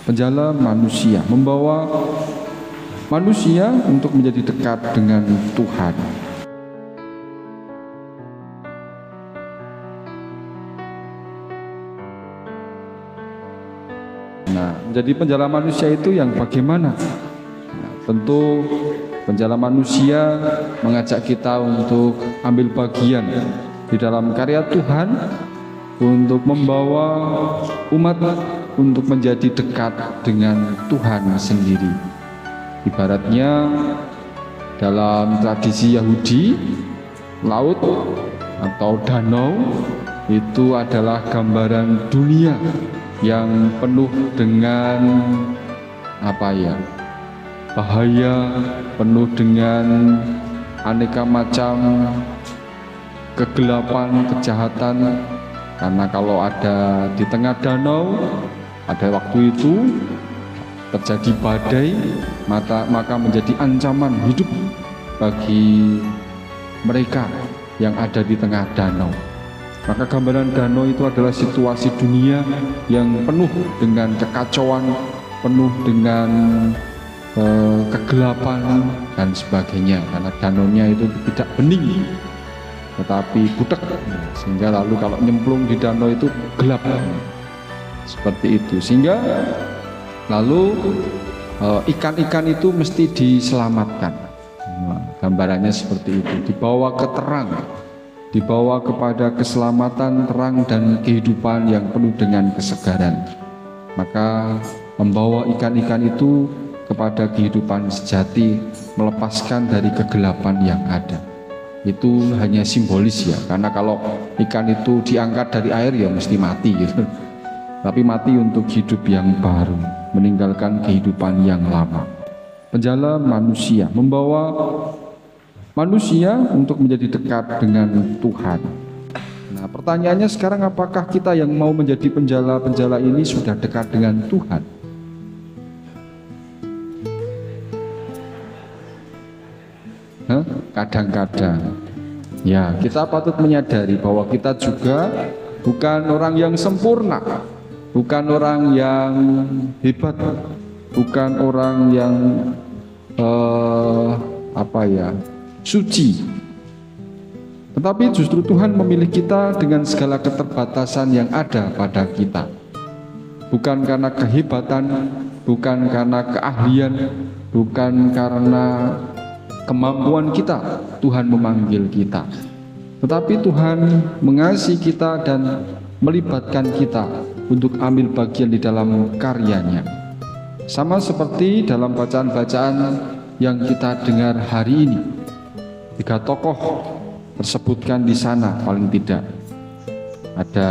penjala manusia, membawa manusia untuk menjadi dekat dengan Tuhan. Nah, menjadi penjala manusia itu yang bagaimana? Nah, tentu penjala manusia mengajak kita untuk ambil bagian di dalam karya Tuhan, untuk membawa umat untuk menjadi dekat dengan Tuhan sendiri. Ibaratnya dalam tradisi Yahudi, laut atau danau itu adalah gambaran dunia yang penuh dengan bahaya, penuh dengan aneka macam kegelapan, kejahatan. Karena kalau ada di tengah danau, pada waktu itu terjadi badai, maka menjadi ancaman hidup bagi mereka yang ada di tengah danau. Maka gambaran danau itu adalah situasi dunia yang penuh dengan kekacauan, penuh dengan kegelapan dan sebagainya. Karena danaunya itu tidak bening, tetapi butek, sehingga lalu kalau nyemplung di danau itu gelap, seperti itu. Sehingga lalu ikan-ikan itu mesti diselamatkan. Gambarannya seperti itu, dibawa ke terang, dibawa kepada keselamatan, terang dan kehidupan yang penuh dengan kesegaran. Maka membawa ikan-ikan itu kepada kehidupan sejati, melepaskan dari kegelapan yang ada. Itu hanya simbolis ya, karena kalau ikan itu diangkat dari air ya mesti mati gitu. Tapi mati untuk hidup yang baru, meninggalkan kehidupan yang lama. Penjala manusia, membawa manusia untuk menjadi dekat dengan Tuhan. Nah, pertanyaannya sekarang, apakah kita yang mau menjadi penjala-penjala ini sudah dekat dengan Tuhan? Kadang-kadang ya, kita patut menyadari bahwa kita juga bukan orang yang sempurna, bukan orang yang hebat, bukan orang yang suci. Tetapi justru Tuhan memilih kita dengan segala keterbatasan yang ada pada kita. Bukan karena kehebatan, bukan karena keahlian, bukan karena kemampuan kita Tuhan memanggil kita, tetapi Tuhan mengasihi kita dan melibatkan kita untuk ambil bagian di dalam karyanya. Sama seperti dalam bacaan-bacaan yang kita dengar hari ini, 3 tokoh tersebutkan di sana paling tidak. Ada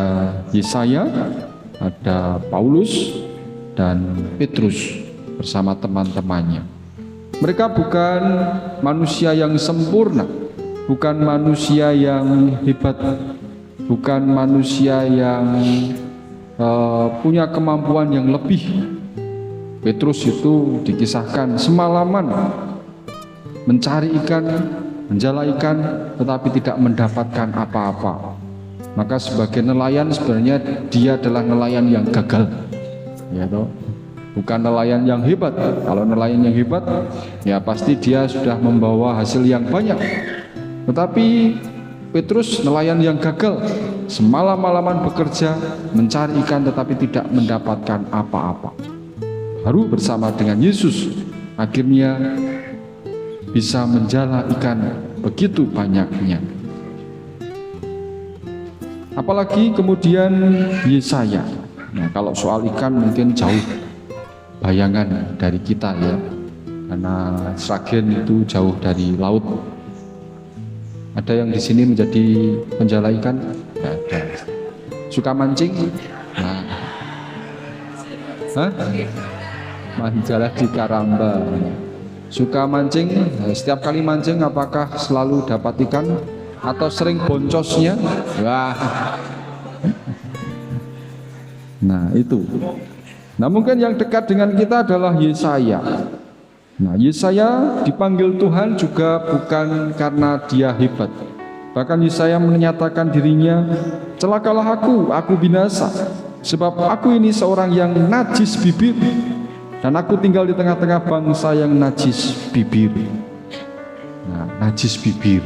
Yesaya, ada Paulus, dan Petrus bersama teman-temannya. Mereka bukan manusia yang sempurna, bukan manusia yang hebat, bukan manusia yang punya kemampuan yang lebih. Petrus itu dikisahkan semalaman mencari ikan, menjala ikan, tetapi tidak mendapatkan apa-apa. Maka sebagai nelayan sebenarnya dia adalah nelayan yang gagal, ya toh? Bukan nelayan yang hebat. Kalau nelayan yang hebat, ya pasti dia sudah membawa hasil yang banyak. Tetapi Petrus nelayan yang gagal, semalam-malaman bekerja mencari ikan tetapi tidak mendapatkan apa-apa. Baru bersama dengan Yesus akhirnya bisa menjala ikan begitu banyaknya. Apalagi kemudian Yesaya. Nah, kalau soal ikan mungkin jauh bayangan dari kita ya, karena Sragen itu jauh dari laut. Ada yang di sini menjadi penjala ikan? Tidak ada. Suka mancing? Nah. Menjala di Karamba. Suka mancing? Setiap kali mancing apakah selalu dapat ikan atau sering boncosnya? Wah. Nah itu. Nah mungkin yang dekat dengan kita adalah Yesaya. Nah Yesaya dipanggil Tuhan juga bukan karena dia hebat. Bahkan Yesaya menyatakan dirinya, celakalah aku binasa. Sebab aku ini seorang yang najis bibir, dan aku tinggal di tengah-tengah bangsa yang najis bibir. Nah, najis bibir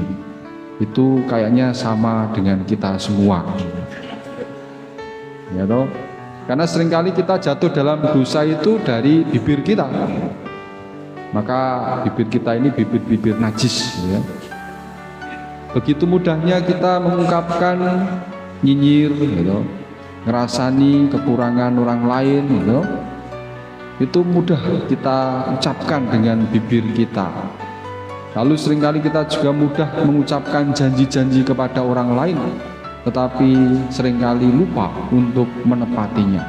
itu kayaknya sama dengan kita semua, ya toh? Karena seringkali kita jatuh dalam dosa itu dari bibir kita. Maka bibir kita ini bibir-bibir najis, ya. Begitu mudahnya kita mengungkapkan nyinyir, gitu, ngerasani kekurangan orang lain, gitu. Itu mudah kita ucapkan dengan bibir kita. Lalu seringkali kita juga mudah mengucapkan janji-janji kepada orang lain, tetapi seringkali lupa untuk menepatinya.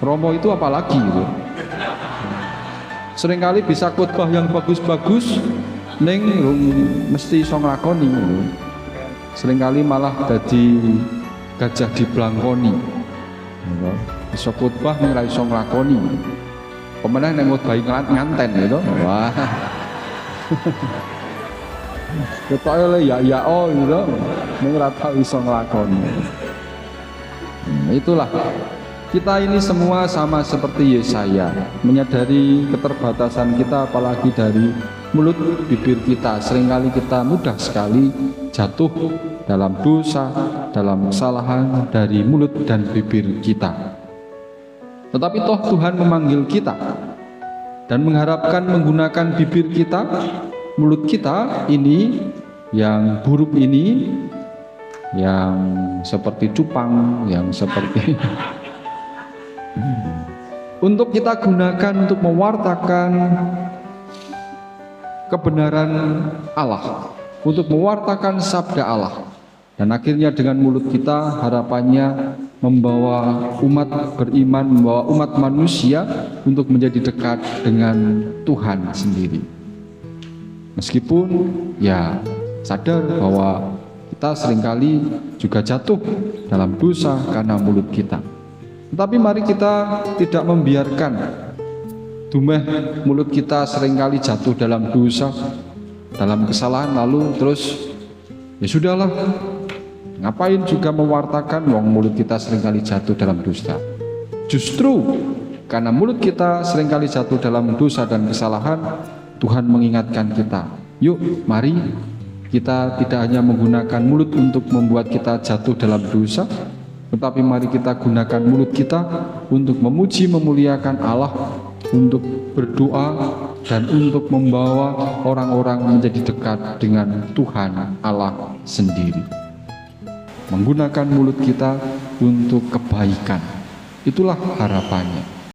Romo itu apalagi gitu. Seringkali bisa khotbah yang bagus-bagus, ning mesti iso nglakoni gitu. Seringkali malah jadi gajah diblangkoni. Gitu. Iso khotbah ning ra iso nglakoni. Pemenang ning khotbah nganten gitu. Wah. Ketoke le ya gitu. Ning ra tau iso nglakoni. Itulah kita ini semua sama seperti Yesaya, menyadari keterbatasan kita apalagi dari mulut bibir kita. Seringkali kita mudah sekali jatuh dalam dosa, dalam kesalahan dari mulut dan bibir kita. Tetapi toh Tuhan memanggil kita dan mengharapkan menggunakan bibir kita, mulut kita ini yang buruk ini, yang seperti cupang, yang seperti untuk kita gunakan untuk mewartakan kebenaran Allah, untuk mewartakan sabda Allah. Dan akhirnya dengan mulut kita harapannya membawa umat beriman, membawa umat manusia untuk menjadi dekat dengan Tuhan sendiri. Meskipun ya sadar bahwa kita seringkali juga jatuh dalam dosa karena mulut kita. Tetapi mari kita tidak membiarkan dumeh mulut kita seringkali jatuh dalam dosa, dalam kesalahan, lalu terus ya sudahlah, ngapain juga mewartakan wong mulut kita seringkali jatuh dalam dosa. Justru karena mulut kita seringkali jatuh dalam dosa dan kesalahan, Tuhan mengingatkan kita, yuk mari kita tidak hanya menggunakan mulut untuk membuat kita jatuh dalam dosa, tetapi mari kita gunakan mulut kita untuk memuji, memuliakan Allah, untuk berdoa, dan untuk membawa orang-orang menjadi dekat dengan Tuhan Allah sendiri. Menggunakan mulut kita untuk kebaikan, itulah harapannya.